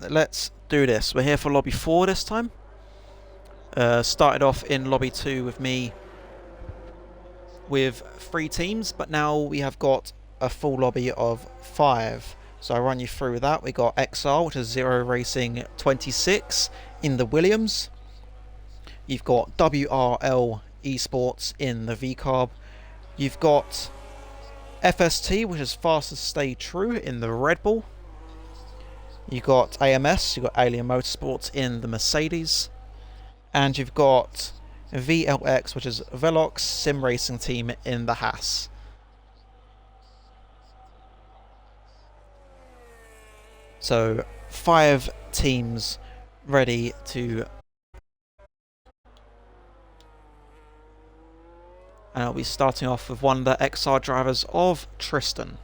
let's do this. We're here for lobby 4 this time. Started off in lobby 2 with me with 3 teams, but now we have got a full lobby of 5. So I'll run you through that. We got XR, which is Zero Racing 26 in the Williams. You've got WRL Esports in the V-Carb. You've got FST, which is Fastest Stay True in the Red Bull. You've got AMS, you've got Alien Motorsports in the Mercedes. And you've got VLX, which is Velox Sim Racing Team in the Haas. So 5 teams ready to... And I'll be starting off with one of the XR drivers of Tristan.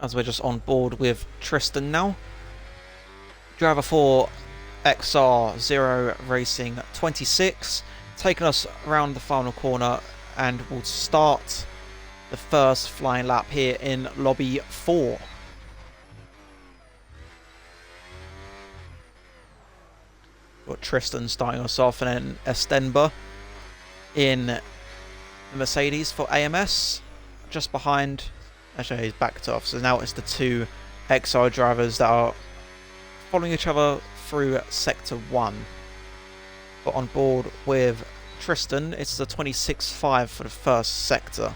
As we're just on board with Tristan now. Driver 4 XR 0 Racing 26, taking us around the final corner, and we'll start the first flying lap here in lobby 4. Got Tristan starting us off, and then Estenba in the Mercedes for AMS, just behind. Actually, he's backed off, so now it's the 2 XR drivers that are following each other through Sector 1. But on board with Tristan, it's the 26.5 for the first sector.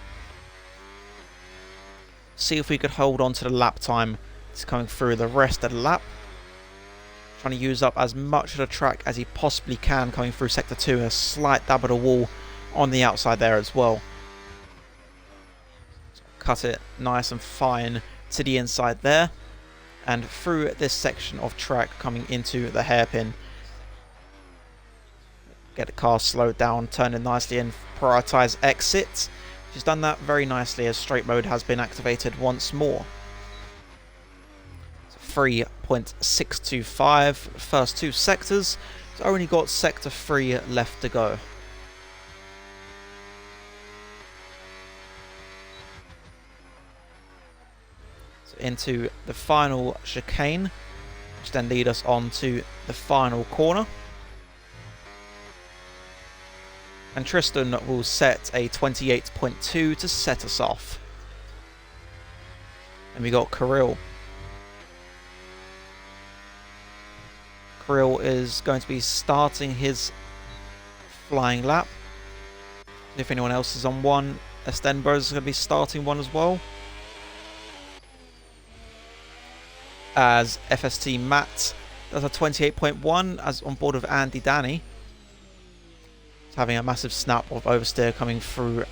See if we could hold on to the lap time that's coming through the rest of the lap. Trying to use up as much of the track as he possibly can coming through Sector 2. A slight dab of the wall on the outside there as well. Cut it nice and fine to the inside there, and through this section of track coming into the hairpin. Get the car slowed down, turn it nicely in, prioritize exit. She's done that very nicely as straight mode has been activated once more. 3.625 first 2 sectors. It's only got sector 3 left to go. Into the final chicane, which then lead us on to the final corner. And Tristan will set a 28.2 to set us off. And we got Kirill. Kirill is going to be starting his flying lap. If anyone else is on one, Estenba is going to be starting one as well. As FST Matt does a 28.1 as on board with Andy Danny. He's having a massive snap of oversteer coming through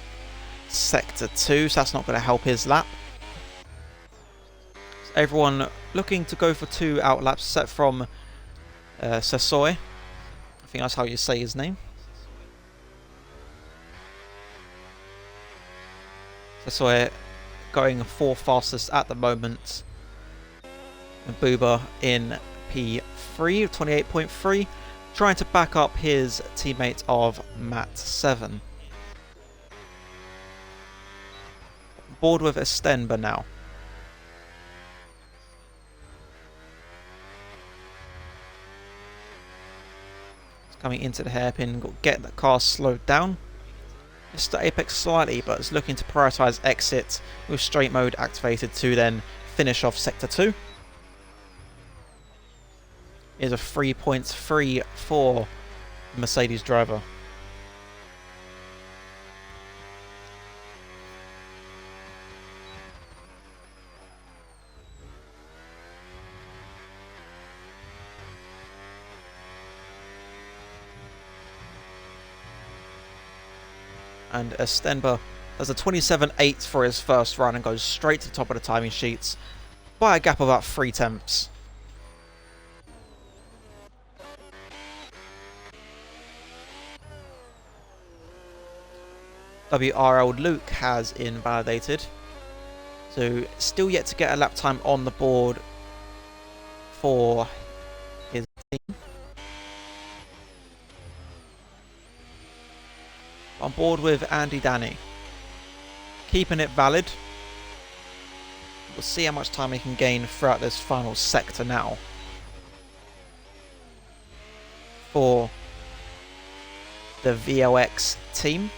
Sector 2, so that's not going to help his lap. So everyone looking to go for 2 out laps, except from Sasoy. I think that's how you say his name. Sasoy going 4 fastest at the moment. And Booba in P3, 28.3, trying to back up his teammate of Matt 7. Board with Estenba now. It's coming into the hairpin, got to get the car slowed down. Missed the apex slightly, but it's looking to prioritize exit with straight mode activated to then finish off Sector 2. Is a 3.3 for Mercedes driver. and Estenba does a 27.8 for his first run and goes straight to the top of the timing sheets by a gap of about 0.3. WRL Luke has invalidated, so still yet to get a lap time on the board for his team. On board with Andy Danny, keeping it valid. We'll see how much time he can gain throughout this final sector now. For the VOX team.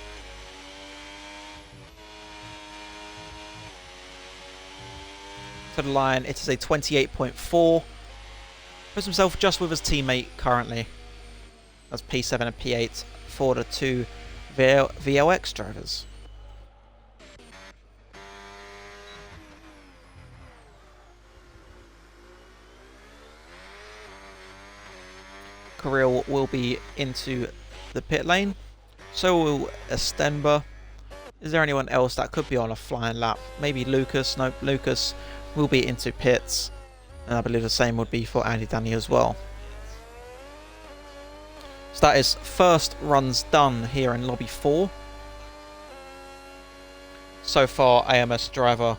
To the line, it is a 28.4. Puts himself just with his teammate currently. That's P7 and P8 for the two VOX drivers. Kirill will be into the pit lane. So will Estenba. Is there anyone else that could be on a flying lap? Maybe Lucas. Nope, Lucas will be into pits. And I believe the same would be for Andy Danny as well. So that is first runs done here in Lobby 4. So far, AMS driver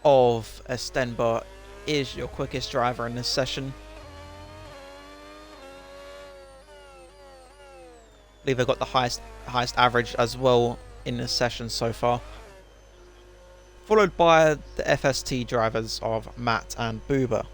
of Estenba is your quickest driver in this session. I believe they've got the highest average as well in this session so far. Followed by the FST drivers of Matt and Booba.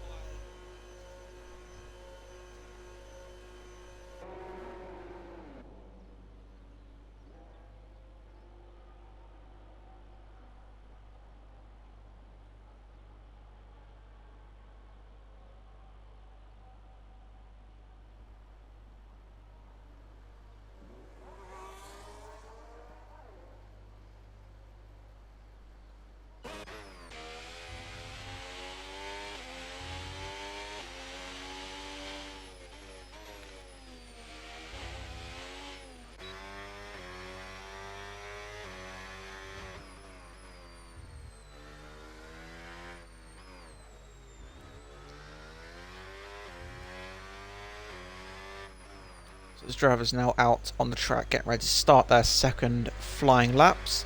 So this driver's now out on the track, getting ready to start their second flying laps.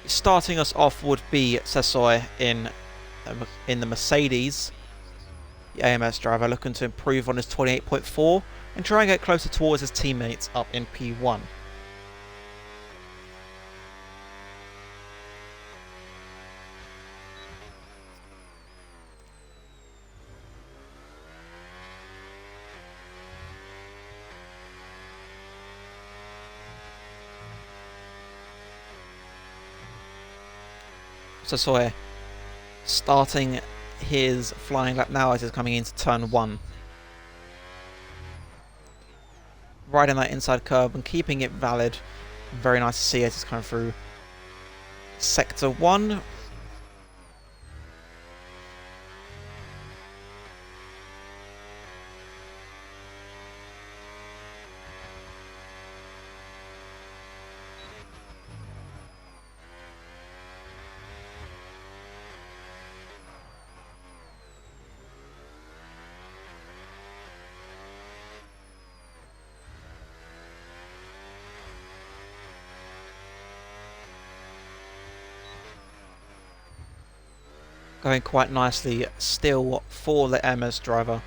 Starting us off would be Sessoy in the Mercedes. The AMS driver looking to improve on his 28.4 and try and get closer towards his teammates up in P1. Sessoy starting his flying lap now as he's coming into turn 1. Riding that inside curb and keeping it valid. Very nice to see as he's coming through sector 1. Going quite nicely still for the MS driver.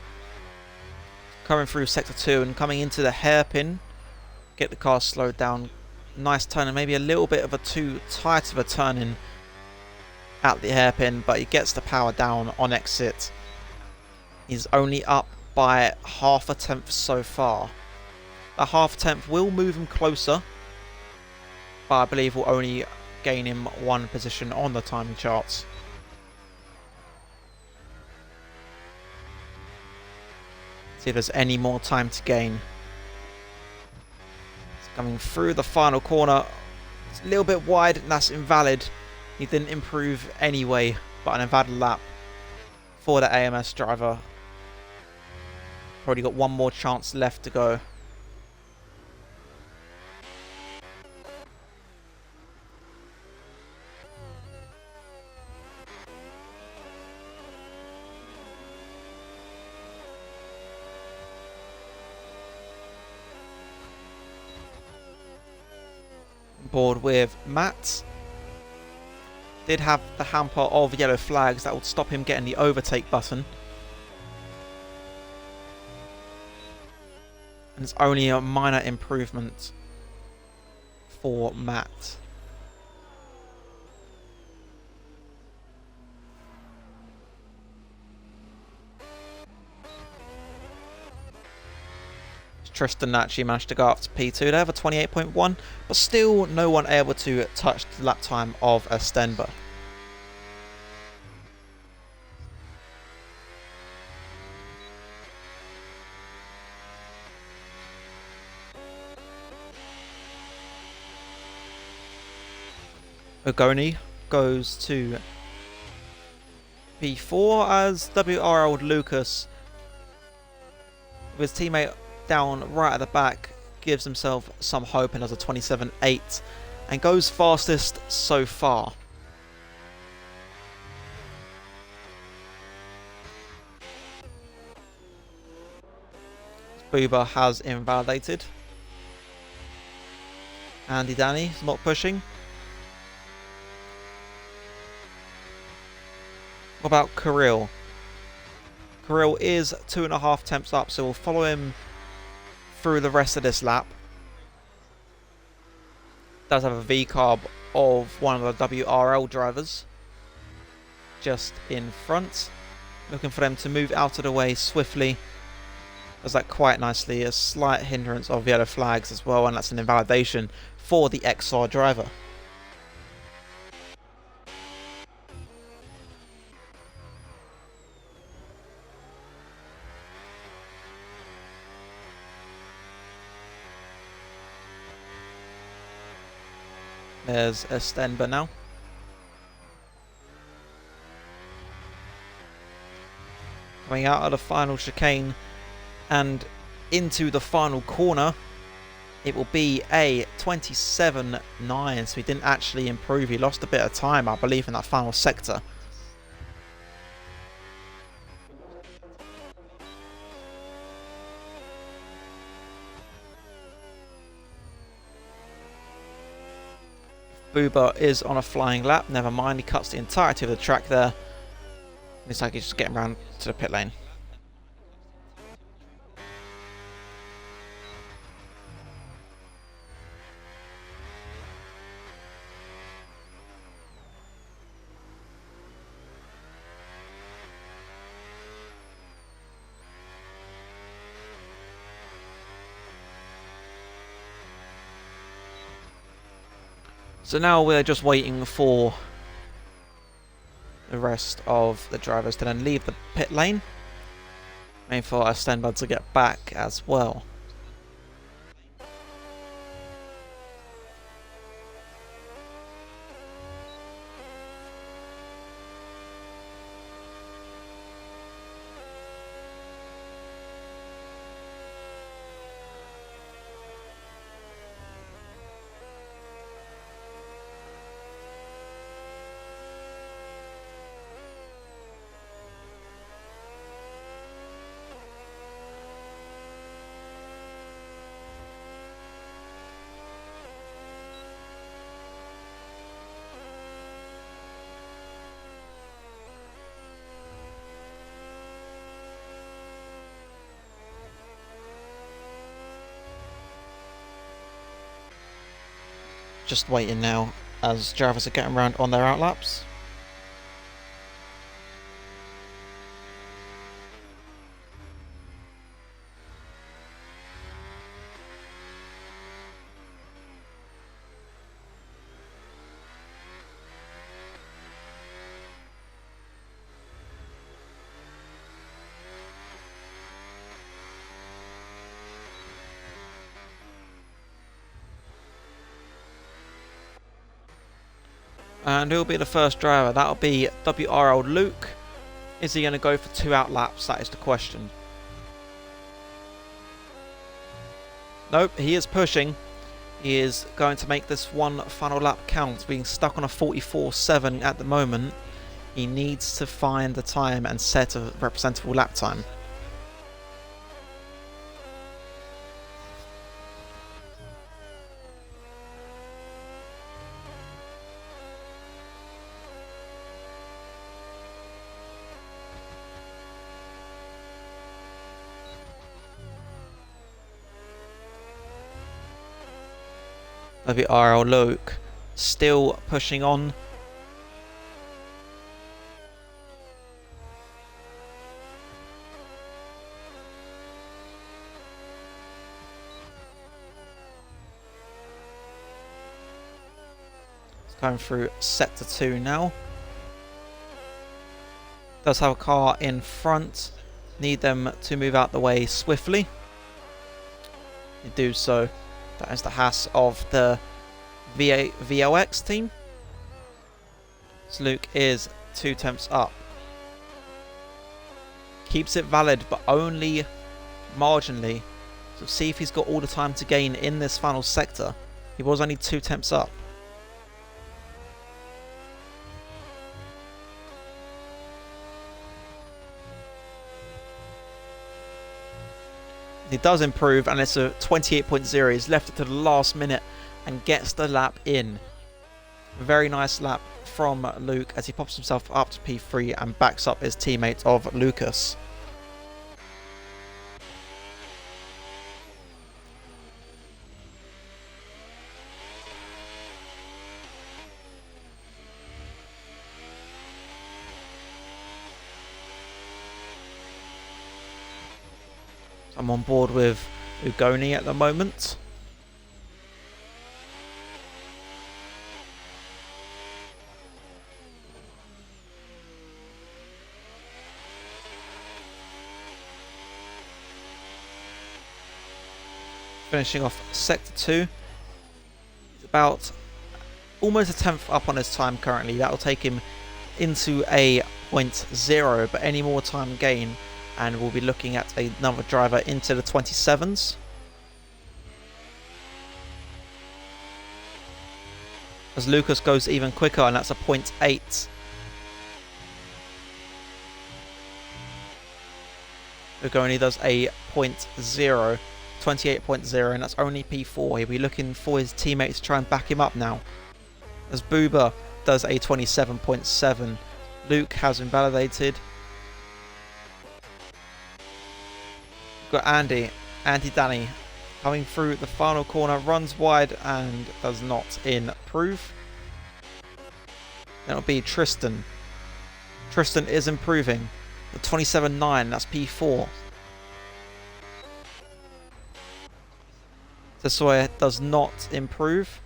Coming through sector 2 and coming into the hairpin. Get the car slowed down. Nice turn and maybe a little bit of a too tight of a turn in at the hairpin, but he gets the power down on exit. He's only up by 0.5 tenth so far. That 0.5 tenth will move him closer, but I believe will only gain him 1 position on the timing charts. See if there's any more time to gain. It's coming through the final corner. It's a little bit wide and that's invalid. He didn't improve anyway, but an invalid lap for the AMS driver. Probably got 1 more chance left to go. board with Matt. Did have the hamper of yellow flags that would stop him getting the overtake button. And it's only a minor improvement for Matt. Tristan actually managed to go up to P2 there for 28.1, but still no one able to touch the lap time of Estenba. Ogoni goes to P4 as WRL Lucas, with his teammate down right at the back, gives himself some hope and does a 27.8 and goes fastest so far. Booba has invalidated. Andy Danny is not pushing. What about Kirill? Kirill is 2.5 temps up, so we'll follow him through the rest of this lap. Does have a V-carb of one of the WRL drivers just in front. Looking for them to move out of the way swiftly. Does that quite nicely. A slight hindrance of yellow flags as well, and that's an invalidation for the XR driver. There's Estenba now. Coming out of the final chicane and into the final corner, it will be a 27.9, so he didn't actually improve. He lost a bit of time, I believe, in that final sector. Booba is on a flying lap. Never mind, he cuts the entirety of the track there. Looks like he's just getting around to the pit lane. So now we're just waiting for the rest of the drivers to then leave the pit lane. Waiting for Estenba to get back as well. Just waiting now as drivers are getting around on their outlaps. And who will be the first driver? That'll be WRL Luke. Is he going to go for 2 out laps? That is the question. Nope, he is pushing. He is going to make this one final lap count. Being stuck on a 44.7 at the moment. He needs to find the time and set a representable lap time. Lobby RL Luke still pushing on. It's going through sector 2 now. Does have a car in front. Need them to move out the way swiftly. You do so. That is the Haas of the VOX team. So Luke is 2 tenths up. Keeps it valid, but only marginally. So see if he's got all the time to gain in this final sector. He was only 2 tenths up. He does improve, and it's a 28.0. He's left it to the last minute and gets the lap in. Very nice lap from Luke as he pops himself up to P3 and backs up his teammate of Lucas. I'm on board with Ugoni at the moment. Finishing off sector 2. He's about almost a tenth up on his time currently. That will take him into a 0.0, but any more time gain and we'll be looking at another driver into the 27s. As Lucas goes even quicker, and that's a 0.8. Ugoni does a 0.0, 28.0, and that's only P4. He'll be looking for his teammates to try and back him up now. As Booba does a 27.7. Luke has invalidated. We've got Andy Danny coming through the final corner, runs wide and does not improve. That'll be Tristan. Tristan is improving. The 27.9, that's P4. Tesoya does not improve.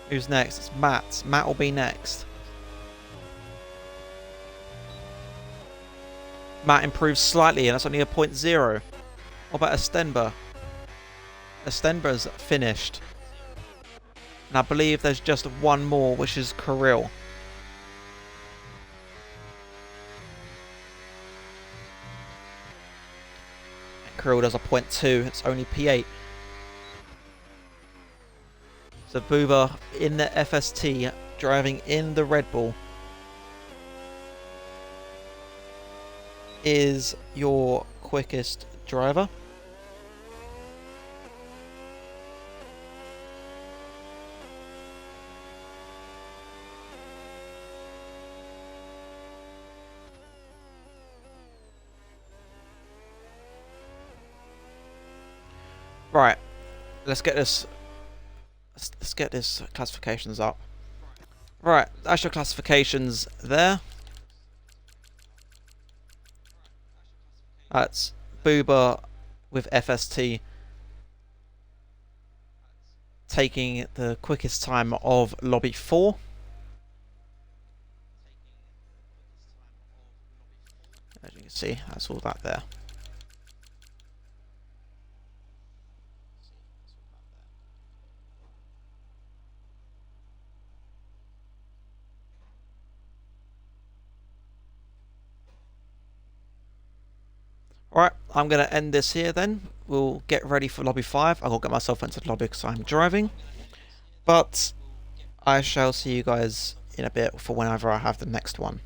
Who's next? It's Matt. Matt will be next. Matt improves slightly, and that's only a 0.0. What about Estenba? Estenba's finished. And I believe there's just one more, which is Kirill. And Kirill does a 0.2. It's only P8. So Booba in the FST, driving in the Red Bull, is your quickest driver. Right, let's get this classifications up. Right, that's your classifications there. That's Booba with FST taking the quickest time of lobby 4. As you can see, that's all that there. Alright, I'm going to end this here then. We'll get ready for lobby 5. I'll get myself into the lobby because I'm driving. But I shall see you guys in a bit for whenever I have the next one.